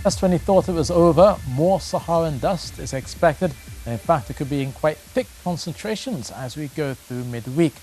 Just when he thought it was over, more Saharan dust is expected, and in fact it could be in quite thick concentrations as we go through midweek.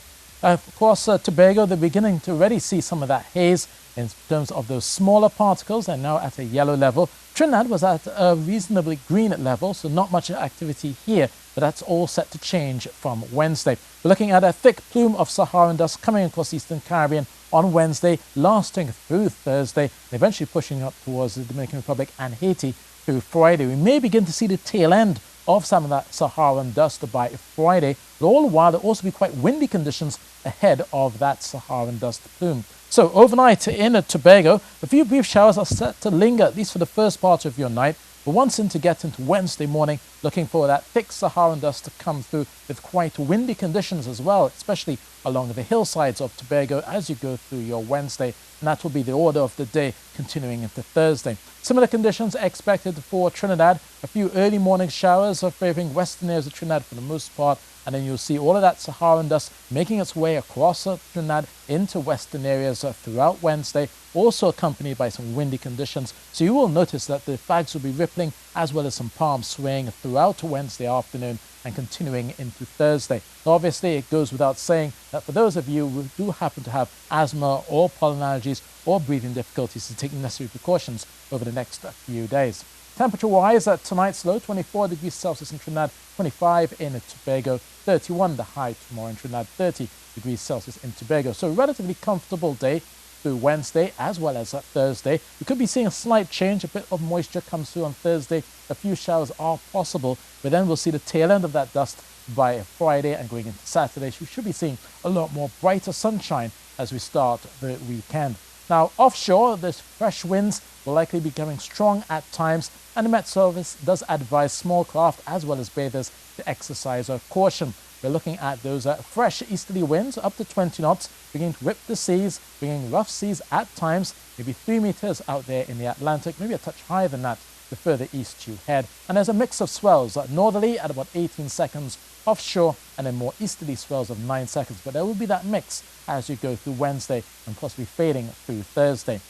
Of course, Tobago, they're beginning to already see some of that haze in terms of those smaller particles. They're now at a yellow level. Trinidad was at a reasonably green level, so not much activity here, but that's all set to change from Wednesday. We're looking at a thick plume of Saharan dust coming across the Eastern Caribbean on Wednesday, lasting through Thursday, and eventually pushing up towards the Dominican Republic and Haiti through Friday. We may begin to see the tail end of some of that Saharan dust by Friday, but all the while there will also be quite windy conditions ahead of that Saharan dust plume. So overnight in Tobago, a few brief showers are set to linger, at least for the first part of your night. But once to get into Wednesday morning, looking for that thick Saharan dust to come through with quite windy conditions as well, especially along the hillsides of Tobago as you go through your Wednesday. And that will be the order of the day continuing into Thursday. Similar conditions expected for Trinidad. A few early morning showers are favoring western areas of Trinidad for the most part. And then you'll see all of that Saharan dust making its way across Trinidad into western areas throughout Wednesday, also accompanied by some windy conditions. So you will notice that the flags will be rippling as well as some palms swaying throughout Wednesday afternoon and continuing into Thursday. Now, obviously, it goes without saying that for those of you who do happen to have asthma or pollen allergies or breathing difficulties, to take the necessary precautions over the next few days. Temperature-wise, tonight's low, 24 degrees Celsius in Trinidad, 25 in Tobago, 31 the high tomorrow in Trinidad, 30 degrees Celsius in Tobago. So a relatively comfortable day through Wednesday as well as Thursday. We could be seeing a slight change. A bit of moisture comes through on Thursday. A few showers are possible, but then we'll see the tail end of that dust by Friday and going into Saturday. So we should be seeing a lot more brighter sunshine as we start the weekend. Now, offshore, there's fresh winds will likely be becoming strong at times, and the Met Service does advise small craft as well as bathers to exercise caution. We're looking at those fresh easterly winds up to 20 knots, beginning to rip the seas, bringing rough seas at times, maybe 3 meters out there in the Atlantic, maybe a touch higher than that the further east you head. And there's a mix of swells, northerly at about 18 seconds offshore, and then more easterly swells of 9 seconds. But there will be that mix as you go through Wednesday and possibly fading through Thursday.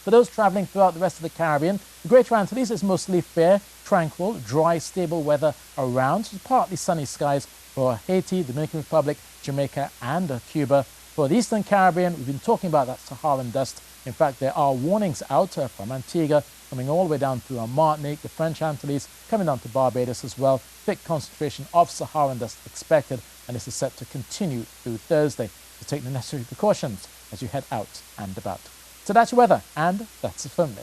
For those traveling throughout the rest of the Caribbean, the Greater Antilles is mostly fair, tranquil, dry, stable weather around. So partly sunny skies for Haiti, Dominican Republic, Jamaica, and Cuba. For the Eastern Caribbean, we've been talking about that Saharan dust. In fact, there are warnings out from Antigua, coming all the way down through Martinique, the French Antilles, coming down to Barbados as well. Thick concentration of Saharan dust expected, and this is set to continue through Thursday. So take the necessary precautions as you head out and about. So that's your weather, and that's it from me.